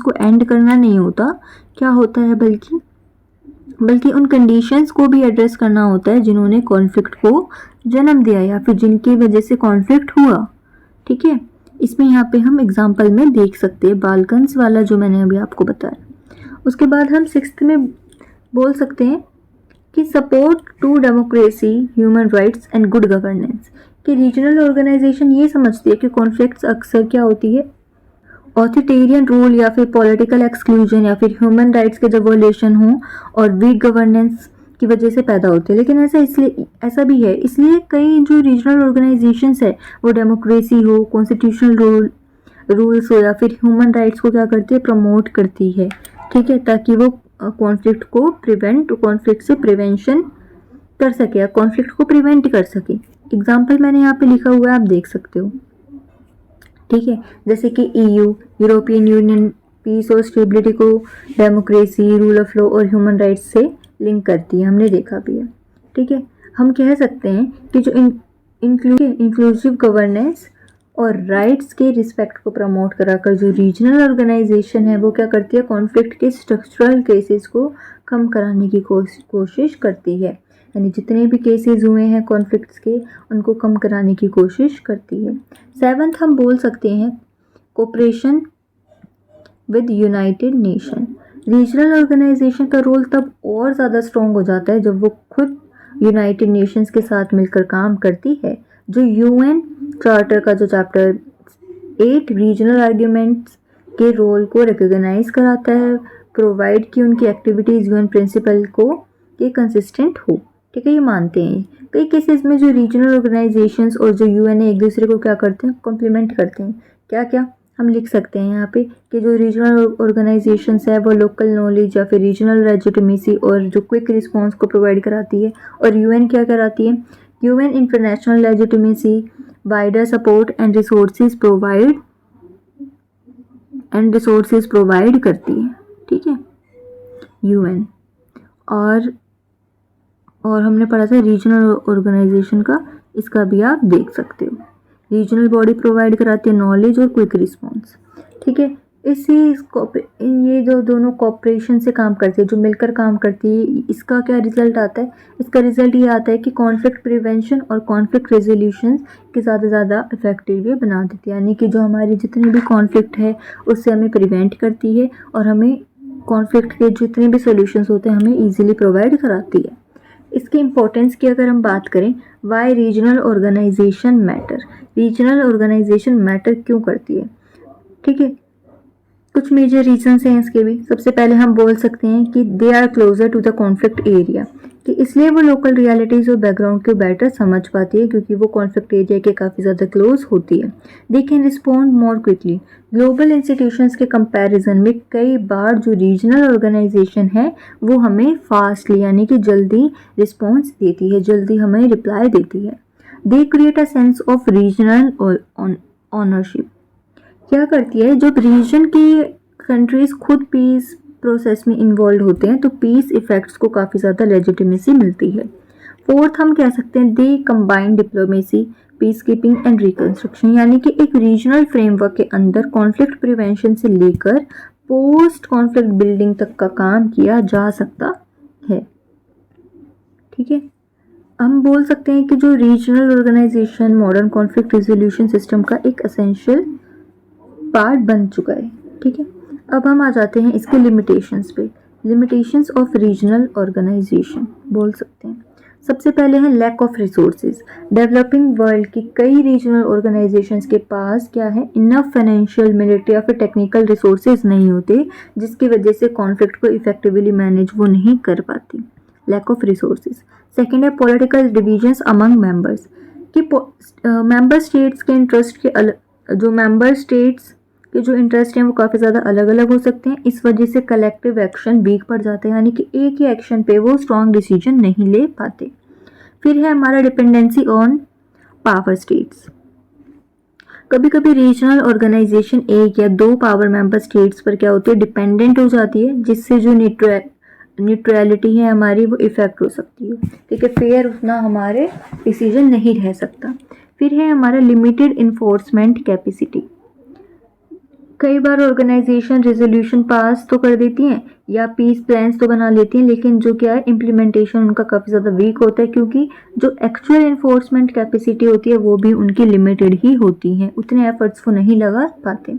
को एंड करना नहीं होता, क्या होता है, बल्कि उन कंडीशंस को भी एड्रेस करना होता है जिन्होंने कॉन्फ्लिक्ट को जन्म दिया या फिर जिनकी वजह से कॉन्फ्लिक्ट हुआ, ठीक है। इसमें यहाँ पे हम एग्जांपल में देख सकते हैं बाल्कन्स वाला जो मैंने अभी आपको बताया। उसके बाद हम 6th में बोल सकते हैं कि support to democracy, human rights and good governance, कि रीजनल ऑर्गेनाइजेशन ये समझती है कि कॉन्फ्लिक्ट्स अक्सर क्या होती है, ऑथोरिटेरियन रूल या फिर पॉलिटिकल एक्सक्लूजन या फिर ह्यूमन राइट्स के जब वॉयलेशन हो और वीक गवर्नेंस की वजह से पैदा होते हैं। लेकिन ऐसा भी है, इसलिए कई जो रीजनल ऑर्गेनाइजेशंस है वो डेमोक्रेसी हो, कॉन्स्टिट्यूशनल रूल्स हो या फिर ह्यूमन राइट्स को क्या करती है, प्रमोट करती है, ठीक है, ताकि वो कॉन्फ्लिक्ट से प्रिवेंशन कर सके या कॉन्फ्लिक्ट को प्रिवेंट कर सके। एग्जाम्पल मैंने यहाँ पे लिखा हुआ है, आप देख सकते हो, ठीक है, जैसे कि यूरोपियन यूनियन पीस और स्टेबिलिटी को डेमोक्रेसी, रूल ऑफ लॉ और ह्यूमन राइट्स से लिंक करती है, हमने देखा भी है, ठीक है। हम कह सकते हैं कि जो इंक्लूसिव गवर्नेंस और राइट्स के रिस्पेक्ट को प्रमोट कराकर जो रीजनल ऑर्गेनाइजेशन है वो क्या करती है, कॉन्फ्लिक्ट के स्ट्रक्चरल केसेस को कम कराने की कोशिश करती है, यानी जितने भी केसेस हुए हैं कॉन्फ्लिक्ट्स के उनको कम कराने की कोशिश करती है। 7th हम बोल सकते हैं cooperation with United Nation. Regional organisation का रोल तब और ज़्यादा स्ट्रॉन्ग हो जाता है जब वो खुद यूनाइटेड नेशंस के साथ मिलकर काम करती है। जो यूएन चार्टर का जो चैप्टर 8 रीजनल आर्ग्यूमेंट्स के रोल को रिकॉग्नाइज कराता है, प्रोवाइड कि उनकी एक्टिविटीज़ यूएन प्रिंसिपल को ये कंसिस्टेंट हो, ठीक है, ये मानते हैं। कई केसेस में जो रीजनल ऑर्गेनाइजेशंस और जो यूएन है एक दूसरे को क्या करते हैं, कॉम्प्लीमेंट करते हैं। क्या क्या हम लिख सकते हैं यहाँ पे कि जो रीजनल ऑर्गेनाइजेशंस है वो लोकल नॉलेज या फिर रीजनल लेजिटिमेसी और जो क्विक रिस्पांस को प्रोवाइड कराती है, और यूएन क्या कराती है, UN international legitimacy, wider support and resources provide करती है, ठीक है, यूएन। और हमने पढ़ा था रीजनल ऑर्गेनाइजेशन का, इसका भी आप देख सकते हो। रीजनल बॉडी प्रोवाइड कराती है नॉलेज और क्विक रिस्पांस, ठीक है। ये जो दोनों कॉपरेशन से काम करती है, जो मिलकर काम करती है, इसका क्या रिजल्ट आता है, इसका रिजल्ट ये आता है कि कॉन्फ्लिक्ट प्रिवेंशन और कॉन्फ्लिक्ट रेजोल्यूशन के ज़्यादा इफेक्टिव ये बना देती है, यानी कि जो हमारी जितनी भी कॉन्फ्लिक्ट है उससे हमें प्रिवेंट करती है और हमें कॉन्फ्लिक्ट के जितने भी सोल्यूशंस होते हैं हमें ईजिली प्रोवाइड कराती है। इसके इम्पोर्टेंस की अगर हम बात करें, why regional organisation matter, regional organisation matter क्यों करती है, ठीक है, कुछ मेजर रीजंस हैं इसके भी। सबसे पहले हम बोल सकते हैं कि they are closer to the conflict area, कि इसलिए वो लोकल रियलिटीज़ और बैकग्राउंड को बेटर समझ पाती है क्योंकि वो कॉन्फ्लिक्ट एरिया के काफ़ी ज़्यादा क्लोज होती है। They can respond more quickly, global institutions के कंपैरिजन में कई बार जो रीजनल ऑर्गेनाइजेशन है वो हमें फास्टली यानी कि जल्दी रिस्पॉन्स देती है, जल्दी हमें रिप्लाई देती है। They create a sense of regional ownership, क्या करती है, जब रीजन की कंट्रीज खुद पीस प्रोसेस में इन्वॉल्व होते हैं तो पीस इफेक्ट्स को काफ़ी ज़्यादा लेजिटिमेसी मिलती है। 4th हम कह सकते हैं they combine diplomacy, peace keeping and reconstruction, यानी कि एक रीजनल फ्रेमवर्क के अंदर कॉन्फ्लिक्ट प्रिवेंशन से लेकर पोस्ट कॉन्फ्लिक्ट बिल्डिंग तक का काम किया जा सकता है, ठीक है। हम बोल सकते हैं कि जो regional organisation modern conflict resolution system का एक एसेंशियल पार्ट बन चुका है, ठीक है। अब हम आ जाते हैं इसके लिमिटेशंस पे, लिमिटेशंस ऑफ रीजनल ऑर्गेनाइजेशन बोल सकते हैं। सबसे पहले है lack of resources. Developing world की कई रीजनल ऑर्गेनाइजेशंस के पास क्या है, इनफ फाइनेंशियल, मिलिट्री या फिर टेक्निकल रिसोर्सेज नहीं होते, जिसकी वजह से कॉन्फ्लिक्ट को इफेक्टिवली मैनेज वो नहीं कर पाती। Lack of resources. सेकेंड है पॉलिटिकल डिविजन्स अमंग मेंबर्स, कि मेंबर स्टेट्स के इंटरेस्ट के जो मेंबर स्टेट्स के जो इंटरेस्ट हैं वो काफ़ी ज़्यादा अलग अलग हो सकते हैं। इस वजह से कलेक्टिव एक्शन वीक पड़ जाते हैं, यानी कि एक ही एक्शन पे वो स्ट्रॉन्ग डिसीजन नहीं ले पाते। फिर है हमारा डिपेंडेंसी ऑन पावर स्टेट्स। कभी कभी रीजनल ऑर्गेनाइजेशन एक या दो पावर मेंबर स्टेट्स पर क्या होती है, डिपेंडेंट हो जाती है, जिससे जो न्यूट्रलिटी है हमारी वो इफेक्ट हो सकती है। ठीक है, फेयर उतना हमारे डिसीजन नहीं रह सकता। फिर है हमारा लिमिटेड इन्फोर्समेंट कैपेसिटी। कई बार ऑर्गेनाइजेशन रेजोल्यूशन पास तो कर देती हैं या पीस प्लान्स तो बना लेती हैं, लेकिन जो क्या है इम्प्लीमेंटेशन उनका काफ़ी ज़्यादा वीक होता है, क्योंकि जो एक्चुअल इन्फोर्समेंट कैपेसिटी होती है वो भी उनकी लिमिटेड ही होती है, उतने एफर्ट्स वो नहीं लगा पाते।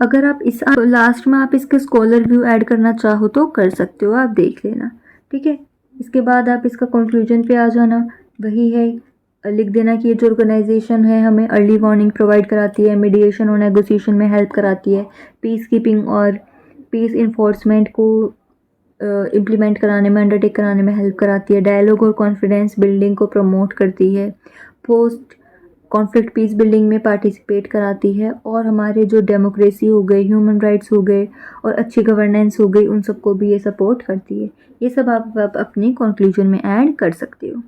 अगर आप इस लास्ट में आप इसके स्कॉलर व्यू ऐड करना चाहो तो कर सकते हो, आप देख लेना। ठीक है, इसके बाद आप इसका कंक्लूजन पे आ जाना, वही है लिख देना कि ये जो ऑर्गेनाइजेशन है हमें अर्ली वार्निंग प्रोवाइड कराती है, मीडिएशन और नेगोशिएशन में हेल्प कराती है, पीस कीपिंग और पीस इन्फोर्समेंट को इम्प्लीमेंट कराने में, अंडरटेक कराने में हेल्प कराती है, डायलॉग और कॉन्फिडेंस बिल्डिंग को प्रमोट करती है, पोस्ट कॉन्फ्लिक्ट पीस बिल्डिंग में पार्टिसिपेट कराती है, और हमारे जो डेमोक्रेसी हो गई, ह्यूमन राइट्स हो गए और अच्छी गवर्नेंस हो गई, उन सबको भी ये सपोर्ट करती है। ये सब आप अपने कंक्लूजन में ऐड कर सकते हो।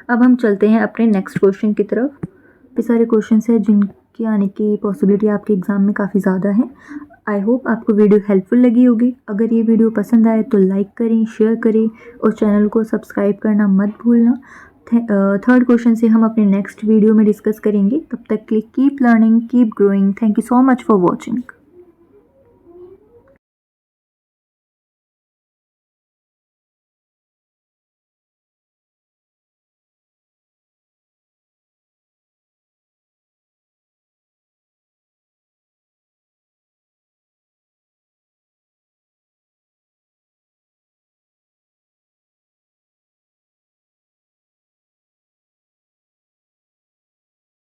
अब हम चलते हैं अपने नेक्स्ट क्वेश्चन की तरफ। ये सारे क्वेश्चंस हैं जिनके आने की पॉसिबिलिटी आपके एग्ज़ाम में काफ़ी ज़्यादा है। आई होप आपको वीडियो हेल्पफुल लगी होगी। अगर ये वीडियो पसंद आए तो लाइक करें, शेयर करें और चैनल को सब्सक्राइब करना मत भूलना। थर्ड क्वेश्चन से हम अपने नेक्स्ट वीडियो में डिस्कस करेंगे। तब तक के लिए keep learning, keep growing. Thank you so much for watching.